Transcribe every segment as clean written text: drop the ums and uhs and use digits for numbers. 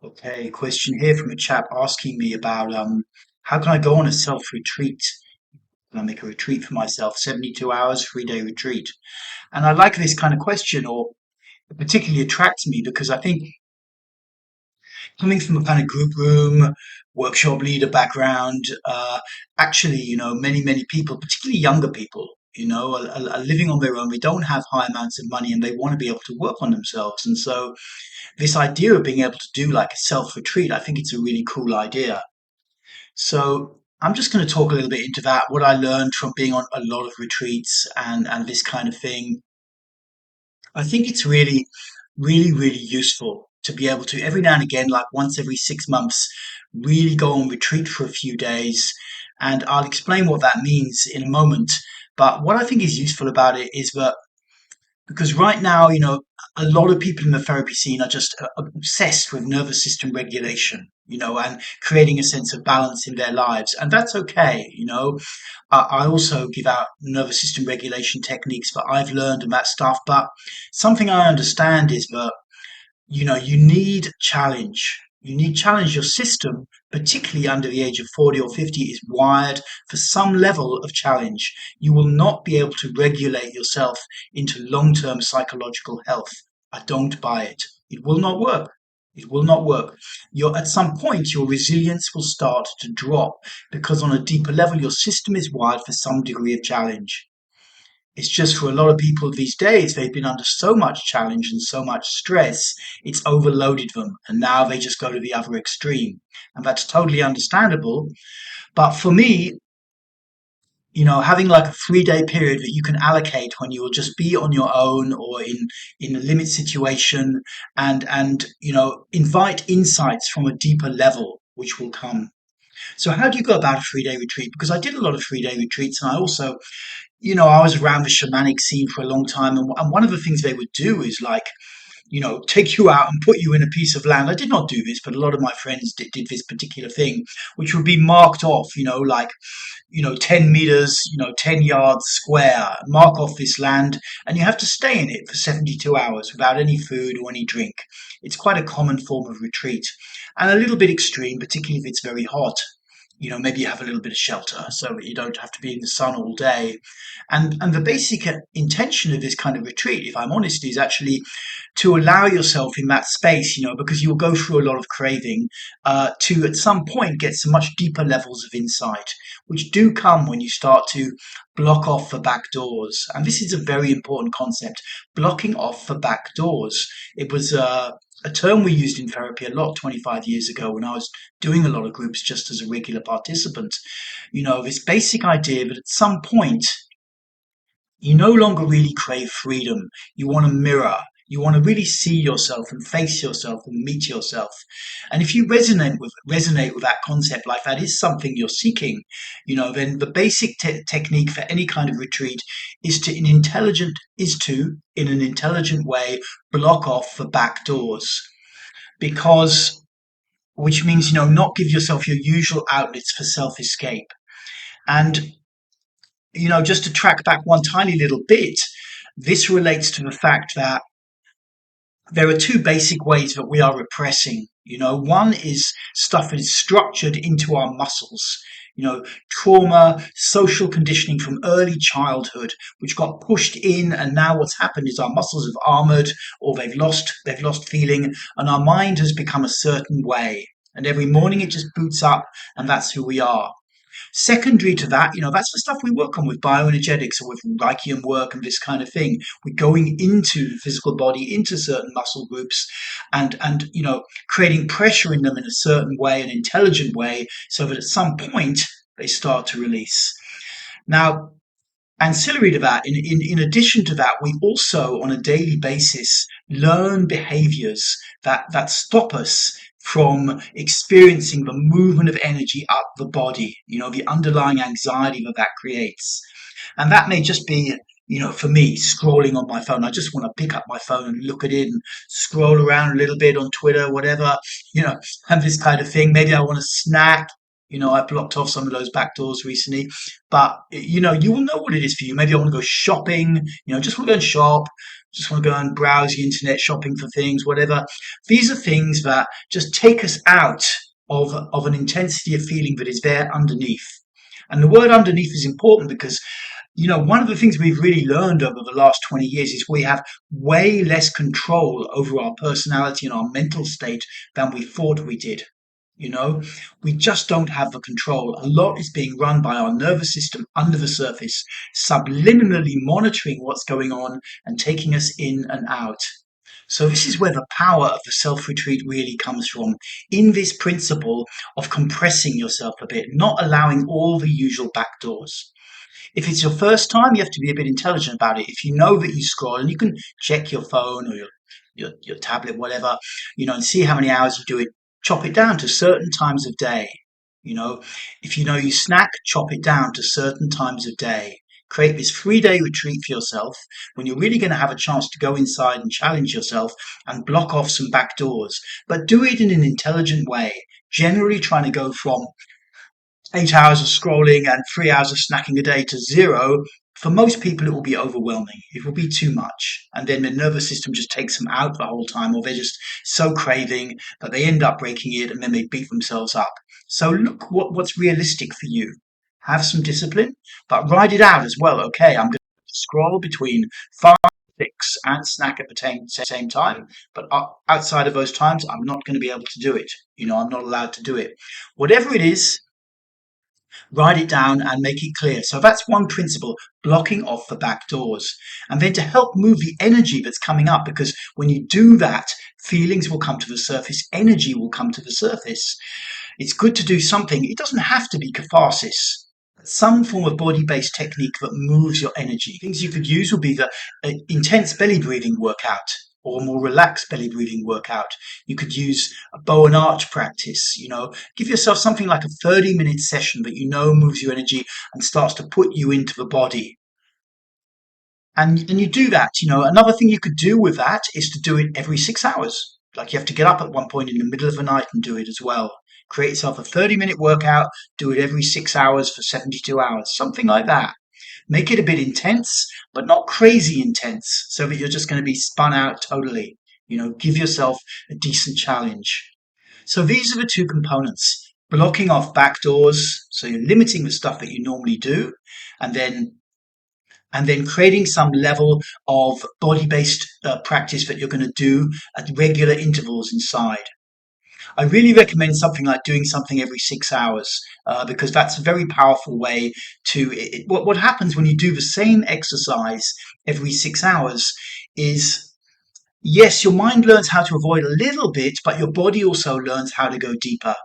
Okay, question here from a chap asking me about how can I go on a self retreat? Can I make a retreat for myself, 72 hours, 3-day retreat? And I like this kind of question, or it particularly attracts me because I think coming from a kind of group room, workshop leader background, actually, many people, particularly younger people, are living on their own. They don't have high amounts of money and they want to be able to work on themselves. And so this idea of being able to do like a self retreat, I think it's a really cool idea. So I'm just going to talk a little bit into that, what I learned from being on a lot of retreats and this kind of thing. I think it's really useful to be able to every now and again, like once every 6 months, really go on retreat for a few days. And I'll explain what that means in a moment. But what I think is useful about it is that because right now, a lot of people in the therapy scene are just obsessed with nervous system regulation, and creating a sense of balance in their lives. And that's okay, I also give out nervous system regulation techniques that I've learned and that stuff. But something I understand is that you need challenge. You need challenge. Your system, particularly under the age of 40 or 50, is wired for some level of challenge. You will not be able to regulate yourself into long term psychological health. I don't buy it. It will not work. It will not work. At some point, your resilience will start to drop because, on a deeper level, your system is wired for some degree of challenge. It's just for a lot of people these days, they've been under so much challenge and so much stress, it's overloaded them. And now they just go to the other extreme. And that's totally understandable. But for me, having like a 3-day period that you can allocate when you will just be on your own or in a limit situation and invite insights from a deeper level, which will come. So how do you go about a 3-day retreat? Because I did a lot of 3-day retreats and I also I was around the shamanic scene for a long time, and one of the things they would do is like, take you out and put you in a piece of land. I did not do this, but a lot of my friends did this particular thing, which would be marked off, like, 10 meters, 10 yards square, mark off this land, and you have to stay in it for 72 hours without any food or any drink. It's quite a common form of retreat and a little bit extreme, particularly if it's very hot. Maybe you have a little bit of shelter so that you don't have to be in the sun all day. And the basic intention of this kind of retreat, if I'm honest, is actually to allow yourself in that space, because you will go through a lot of craving, to at some point get some much deeper levels of insight, which do come when you start to block off the back doors. And this is a very important concept, blocking off the back doors. It was a term we used in therapy a lot 25 years ago when I was doing a lot of groups just as a regular participant. This basic idea that at some point you no longer really crave freedom. You want to mirror. You want to really see yourself and face yourself and meet yourself. And if you resonate with that concept, like that is something you're seeking, then the basic technique for any kind of retreat is to in an intelligent way block off the back doors. Because which means, not give yourself your usual outlets for self-escape. And just to track back one tiny little bit, this relates to the fact that there are two basic ways that we are repressing. One is stuff that is structured into our muscles. Trauma, social conditioning from early childhood, which got pushed in, and now what's happened is our muscles have armored, or they've lost feeling, and our mind has become a certain way. And every morning it just boots up, and that's who we are. Secondary to that, that's the stuff we work on with bioenergetics or with Reichian work and this kind of thing. We're going into the physical body, into certain muscle groups, and creating pressure in them in a certain way, an intelligent way, so that at some point they start to release. Now, ancillary to that, in addition to that, we also on a daily basis learn behaviors that stop us from experiencing the movement of energy up the body, the underlying anxiety that creates. And that may just be, for me, scrolling on my phone. I just want to pick up my phone and look at it and scroll around a little bit on Twitter, whatever, and this kind of thing. Maybe I want to snack. I blocked off some of those back doors recently, but you will know what it is for you. Maybe I want to go shopping, just want to go and shop, just want to go and browse the internet, shopping for things, whatever. These are things that just take us out of an intensity of feeling that is there underneath. And the word underneath is important because one of the things we've really learned over the last 20 years is we have way less control over our personality and our mental state than we thought we did. You know, we just don't have the control. A lot is being run by our nervous system under the surface, subliminally monitoring what's going on and taking us in and out. So this is where the power of the self-retreat really comes from, in this principle of compressing yourself a bit, not allowing all the usual back doors. If it's your first time, you have to be a bit intelligent about it. If you know that you scroll, and you can check your phone or your tablet, whatever, and see how many hours you do it, chop it down to certain times of day. If you know you snack, chop it down to certain times of day. Create this 3-day retreat for yourself when you're really going to have a chance to go inside and challenge yourself and block off some back doors. But do it in an intelligent way, generally trying to go from 8 hours of scrolling and 3 hours of snacking a day to zero. For most people, it will be overwhelming. It will be too much. And then the nervous system just takes them out the whole time, or they're just so craving that they end up breaking it and then they beat themselves up. So look what's realistic for you. Have some discipline, but ride it out as well. Okay, I'm going to scroll between 5, 6 and snack at the same time. But outside of those times, I'm not going to be able to do it. I'm not allowed to do it. Whatever it is, write it down and make it clear. So that's one principle, blocking off the back doors. And then to help move the energy that's coming up, because when you do that, feelings will come to the surface, energy will come to the surface. It's good to do something. It doesn't have to be catharsis. Some form of body-based technique that moves your energy. Things you could use would be the intense belly breathing workout, or a more relaxed belly breathing workout. You could use a bow and arch practice, give yourself something like a 30-minute session that moves your energy and starts to put you into the body. And you do that, another thing you could do with that is to do it every 6 hours. Like you have to get up at one point in the middle of the night and do it as well. Create yourself a 30-minute workout, do it every 6 hours for 72 hours, something like that. Make it a bit intense, but not crazy intense, so that you're just going to be spun out totally. Give yourself a decent challenge. So these are the two components. Blocking off back doors, so you're limiting the stuff that you normally do, and then creating some level of body-based practice that you're going to do at regular intervals inside. I really recommend something like doing something every 6 hours because that's a very powerful way to. What happens when you do the same exercise every 6 hours is, yes, your mind learns how to avoid a little bit, but your body also learns how to go deeper.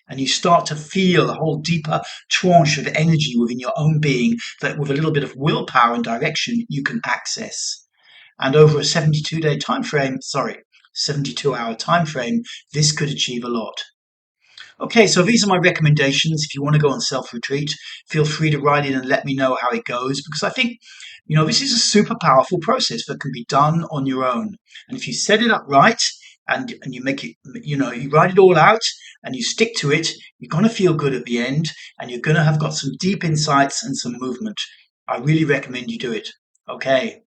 And you start to feel a whole deeper tranche of energy within your own being that with a little bit of willpower and direction you can access. And over a 72-day time frame, 72-hour time frame, this could achieve a lot. Okay, so these are my recommendations. If you want to go on self-retreat, feel free to write in and let me know how it goes, because I think, this is a super powerful process that can be done on your own. And if you set it up right and you make it, you write it all out and you stick to it, you're going to feel good at the end and you're going to have got some deep insights and some movement. I really recommend you do it. Okay.